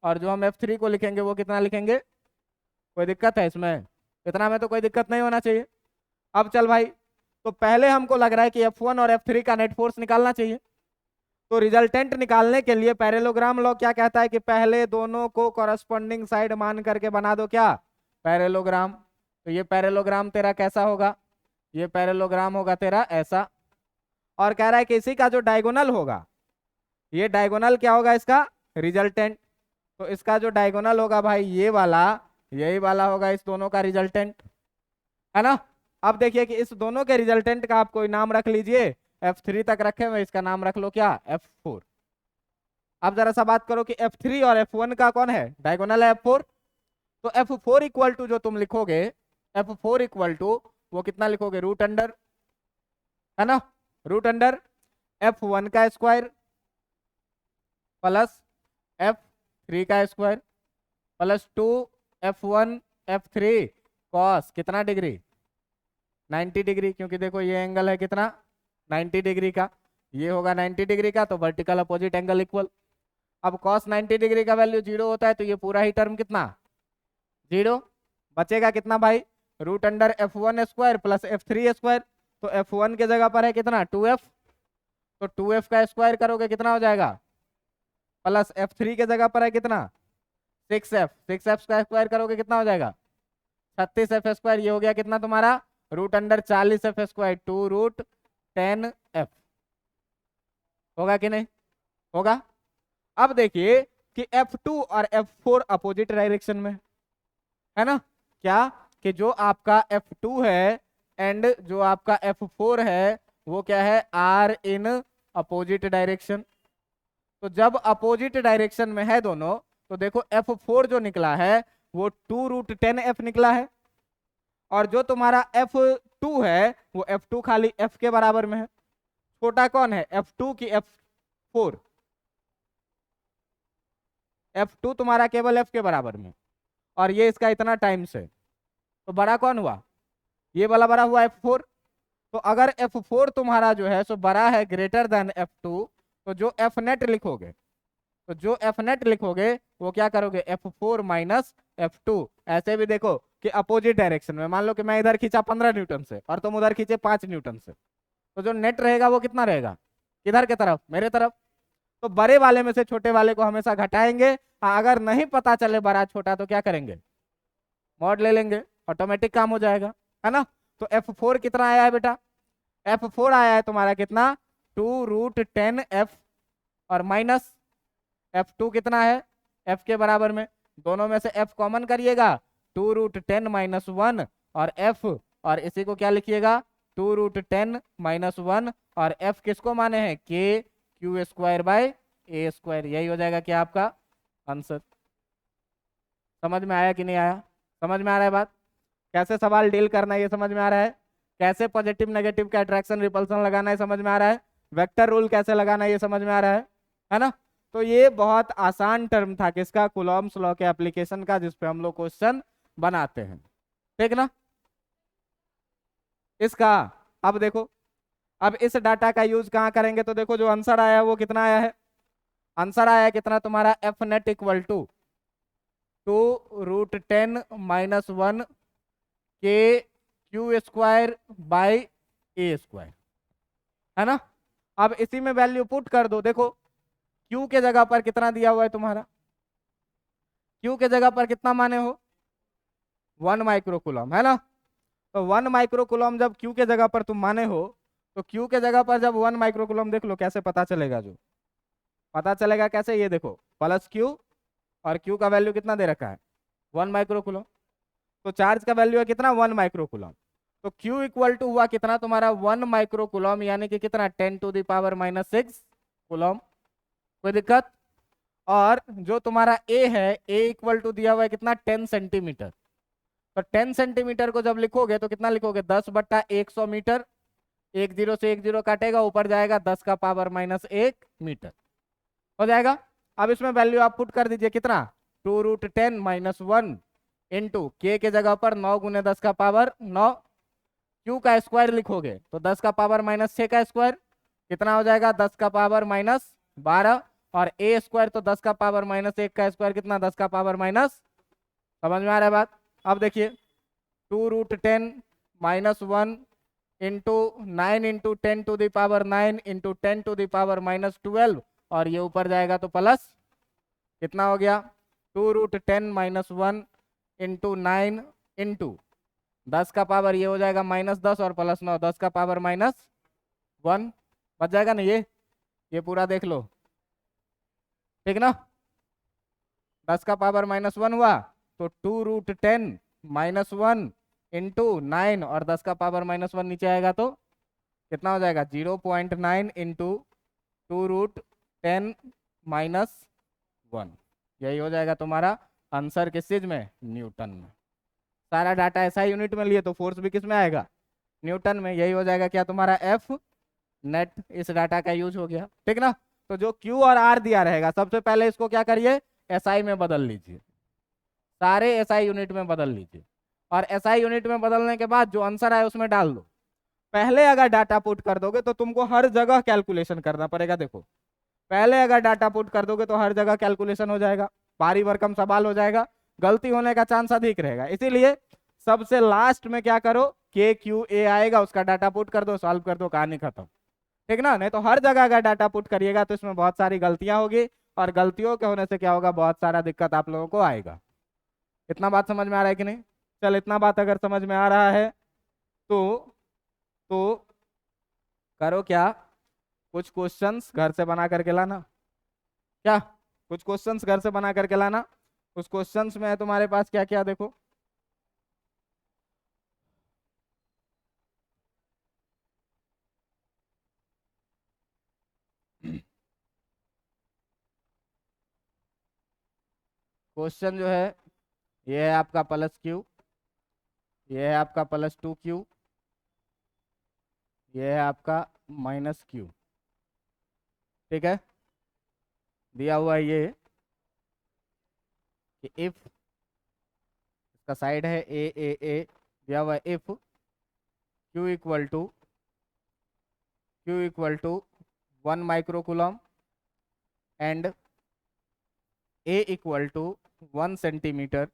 Speaker 1: और जो हम F3 को लिखेंगे वो कितना लिखेंगे। कोई दिक्कत है इसमें, इतना में तो कोई दिक्कत नहीं होना चाहिए। अब चल भाई, तो पहले हमको लग रहा है कि F1 और F3 का नेट फोर्स निकालना चाहिए, तो रिजल्टेंट निकालने के लिए पैरेललोग्राम लॉ क्या कहता है कि पहले दोनों को कॉरस्पॉन्डिंग साइड मान करके बना दो क्या, पैरेललोग्राम। तो ये पैरेललोग्राम तेरा कैसा होगा, ये पैरेललोग्राम होगा तेरा ऐसा, और कह रहा है कि इसी का जो डायगोनल होगा, ये डायगोनल क्या होगा इसका, रिजल्टेंट। तो इसका जो डायगोनल होगा भाई ये वाला, यही वाला होगा इस दोनों का रिजल्टेंट, है ना। अब देखिए कि इस दोनों के रिजल्टेंट का आप कोई नाम रख लीजिए, F3 तक रखे हुए, इसका नाम रख लो क्या, F4। अब जरा सा बात करो कि F3 और F1 का कौन है, डायगोनल है F4। तो F4 इक्वल टू जो तुम लिखोगे, F4 इक्वल टू वो कितना लिखोगे, √अंडर, है ना, √अंडर F1 का स्क्वायर प्लस F3 का square plus 2F1 F3 cos कितना डिग्री, 90 डिग्री, क्योंकि देखो ये एंगल है कितना, 90 डिग्री का, ये होगा 90 डिग्री का, तो वर्टिकल अपोजिट एंगल इक्वल। अब cos 90 डिग्री का वैल्यू 0 होता है, तो ये पूरा ही टर्म कितना, 0, बचेगा कितना भाई, √F1² प्लस F3²। तो F1 के जगह पर है कितना, 2f, तो 2f का स्क्वायर करोगे कितना हो जाएगा, प्लस F3 के जगह पर है कितना, 6f, 6f का स्क्वायर करोगे कितना हो जाएगा, 36f²। ये हो गया कितना तुम्हारा, √40f², 2√10f, होगा कि नहीं, होगा। अब देखिए कि F2 और F4 अपोजिट डायरेक्शन में, है ना, क्या कि जो आपका F2 है एंड जो आपका F4 है वो क्या है, आर इन अपोजिट डायरेक्शन। तो जब अपोजिट डायरेक्शन में है दोनों, तो देखो F4 जो निकला है वो 2√10f निकला है, और जो तुम्हारा F2 है वो F2 खाली f के बराबर में है। छोटा कौन है, F2 की F4, F2 तुम्हारा केवल f के बराबर में, और ये इसका इतना टाइम्स है, तो बड़ा कौन हुआ, ये वाला बड़ा हुआ F4। तो अगर F4 तुम्हारा जो है सो बड़ा है, ग्रेटर देन F2, तो जो F नेट लिखोगे, तो जो एफ नेट लिखोगे वो क्या करोगे, F4 माइनस F2। ऐसे भी देखो कि अपोजिट डायरेक्शन में, मान लो कि मैं इधर खींचा 15 न्यूटन से और तुम उधर खींचे 5 न्यूटन से, तो जो नेट रहेगा वो कितना रहेगा, किधर की तरफ, मेरे तरफ। तो बड़े वाले में से छोटे वाले को हमेशा घटाएंगे। अगर नहीं पता चले बड़ा छोटा तो क्या करेंगे, मॉड ले लेंगे, ऑटोमेटिक काम हो जाएगा, है ना। तो F4 कितना आया है बेटा, F4 आया है तुम्हारा कितना, 2√10F, और माइनस F2 कितना है, F के बराबर में, दोनों में से F कॉमन करिएगा, 2√10 माइनस 1 और F, और इसी को क्या लिखिएगा, 2√10 माइनस 1, और F किसको माने हैं, K Q square by A square. यही हो जाएगा क्या आपका आंसर। समझ में आया कि नहीं आया, समझ में आ रहा है बात, कैसे सवाल डील करना है ये समझ में आ रहा है, कैसे पॉजिटिव नेगेटिव का अट्रैक्शन रिपल्सन लगाना है समझ में आ रहा है, वेक्टर रूल कैसे लगाना है ये समझ में आ रहा है ना। तो ये बहुत आसान टर्म था किसका, कूलॉम्स लॉ के एप्लीकेशन का, जिसपे हम लोग क्वेश्चन बनाते हैं, ठीक ना। इसका अब देखो, अब इस डाटा का यूज कहाँ करेंगे, तो देखो जो आंसर आया है वो कितना आया है, आंसर आया है कितना तुम्हारा, F net equal to 2√10 minus 1 K Q square by A square, है ना। अब इसी में वैल्यू पुट कर दो, देखो क्यू के जगह पर कितना दिया हुआ है तुम्हारा, क्यू के जगह पर कितना माने हो, 1 माइक्रोकूलम, है ना। तो 1 माइक्रोकूलम जब क्यू के जगह पर तुम माने हो, तो क्यू के जगह पर जब 1 माइक्रोकूलम, देख लो कैसे पता चलेगा, जो पता चलेगा कैसे, ये देखो प्लस क्यू, और क्यू का वैल्यू कितना दे रखा है, 1 माइक्रोकूलम, तो चार्ज का वैल्यू है कितना, 1 माइक्रोकूलम। तो Q इक्वल टू हुआ कितना तुम्हारा, 1 माइक्रोकूलम, यानी कि कितना, 10⁻⁻6 कूलम, कोई दिक्कत। और जो तुम्हारा A है, A इक्वल टू दिया हुआ है कितना, 10 सेंटीमीटर। तो 10 सेंटीमीटर को जब लिखोगे तो कितना लिखोगे, 10/100 मीटर, 10 से 10 काटेगा, ऊपर जाएगा 10⁻⁻1 मीटर, हो जाएगा। अब इसमें वैल्यू आप पुट कर दीजिए कितना, 2√10 माइनस 1 इंटू के जगह पर 9 × 10⁻9, क्यू का स्क्वायर लिखोगे तो 10⁻⁻6 का स्क्वायर कितना हो जाएगा, 10⁻⁻12, और ए स्क्वायर तो 10⁻⁻1 का स्क्वायर कितना, 10⁻⁻, समझ में आ रहा है बात। अब देखिए 2√10 माइनस 1 इंटू 9 इंटू 10⁻9 इंटू 10⁻⁻12, और ये ऊपर जाएगा तो प्लस कितना हो गया, 2√10 माइनस 1 इंटू 9 इंटू 10 का पावर ये हो जाएगा -10 और +9, 10 का पावर -1 बच जाएगा ना, ये पूरा देख लो, ठीक ना। 10 का पावर -1 हुआ तो 2√10 माइनस 1 इंटू 9, और 10 का पावर -1 नीचे आएगा तो कितना हो जाएगा, 0.9 इंटू 2√10 माइनस 1, यही हो जाएगा तुम्हारा आंसर किस चीज में, न्यूटन में। सारा डाटा ऐसा यूनिट में लिए तो फोर्स भी किस में आएगा, न्यूटन में, यही हो जाएगा क्या तुम्हारा एफ नेट, इस डाटा का यूज हो गया, ठीक ना। तो जो क्यू और आर दिया रहेगा, सबसे पहले इसको क्या करिए, एसआई में बदल लीजिए, सारे एसआई यूनिट में बदल लीजिए, और एसआई यूनिट में बदलने के बाद जो आंसर आए उसमें डाल दो। पहले अगर डाटा पुट कर दोगे तो तुमको हर जगह कैलकुलेशन करना पड़ेगा, देखो पहले अगर डाटा पुट कर दोगे तो हर जगह कैलकुलेशन हो जाएगा, भारी भरकम सवाल हो जाएगा, गलती होने का चांस अधिक रहेगा। इसीलिए सबसे लास्ट में क्या करो, के क्यू ए आएगा, उसका डाटा पुट कर दो, सॉल्व कर दो, कहानी खत्म, ठीक ना। नहीं तो हर जगह अगर डाटा पुट करिएगा तो इसमें बहुत सारी गलतियां होगी, और गलतियों के होने से क्या होगा, बहुत सारा दिक्कत आप लोगों को आएगा। इतना बात समझ में आ रहा है कि नहीं, चल इतना बात अगर समझ में आ रहा है तो करो क्या, कुछ क्वेश्चंस घर से बना करके लाना, क्या कुछ क्वेश्चंस घर से बना करके लाना। उस क्वेश्चंस में है तुम्हारे पास क्या क्या, देखो क्वेश्चन जो है, ये है आपका +Q, ये है आपका +2Q, ये है आपका -Q, ठीक है। दिया हुआ है ये कि इफ, इसका साइड है ए, दिया हुआ है if Q equal to 1 microcoulomb and A equal to 1 centimetre,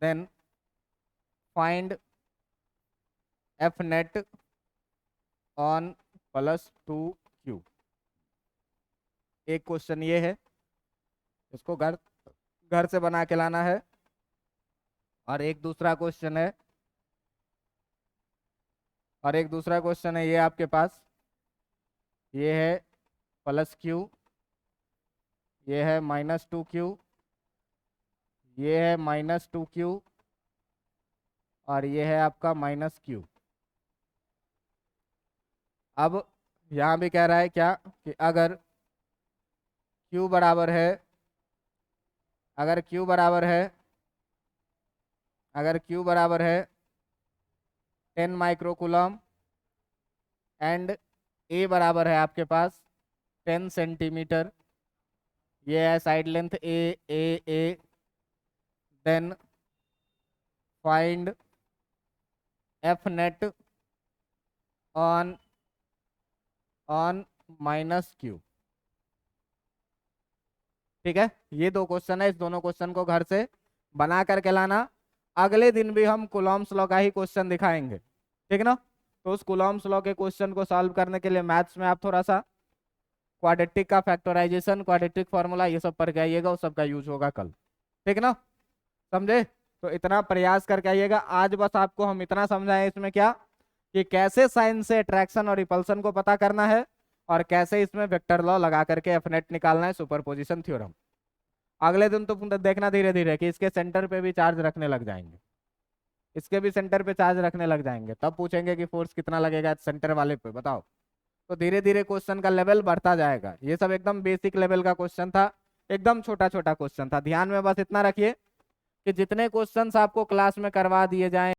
Speaker 1: then find F net on +2Q। एक क्वेश्चन ये है, इसको घर घर से बना के लाना है। और एक दूसरा क्वेश्चन है, ये आपके पास, ये है +Q, ये है -2Q, ये है -2Q, और ये है आपका -Q। अब यहाँ भी कह रहा है क्या कि अगर Q बराबर है, अगर Q बराबर है 10 माइक्रोकूलम एंड A बराबर है आपके पास 10 सेंटीमीटर, ये है side length A, then find F net on -Q। ठीक है, ये दो क्वेश्चन है, इस दोनों क्वेश्चन को घर से बना करके लाना। अगले दिन भी हम कूलॉम्स लॉ का ही क्वेश्चन दिखाएंगे, ठीक ना। तो उस कूलॉम्स लॉ के क्वेश्चन को सॉल्व करने के लिए मैथ्स में आप थोड़ा सा क्वाड्रेटिक का फैक्टराइजेशन, क्वाड्रेटिक फार्मूला, ये सब पढ़ के आइएगा, उस सब का यूज होगा कल, ठीक ना, समझे। तो इतना प्रयास करके आइएगा। आज बस आपको हम इतना समझाएं इसमें क्या, कि कैसे साइन से अट्रैक्शन और रिपल्सन को पता करना है, और कैसे इसमें वेक्टर लॉ लगा करके एफ नेट निकालना है, सुपरपोजिशन थ्योरम। अगले दिन तो देखना धीरे धीरे कि इसके सेंटर पे भी चार्ज रखने लग जाएंगे, इसके भी सेंटर पे चार्ज रखने लग जाएंगे, तब पूछेंगे कि फोर्स कितना लगेगा सेंटर वाले पे, बताओ। तो धीरे धीरे क्वेश्चन का लेवल बढ़ता जाएगा। ये सब एकदम बेसिक लेवल का क्वेश्चन था, एकदम छोटा छोटा क्वेश्चन था। ध्यान में बस इतना रखिए कि जितने क्वेश्चंस आपको क्लास में करवा दिए जाएं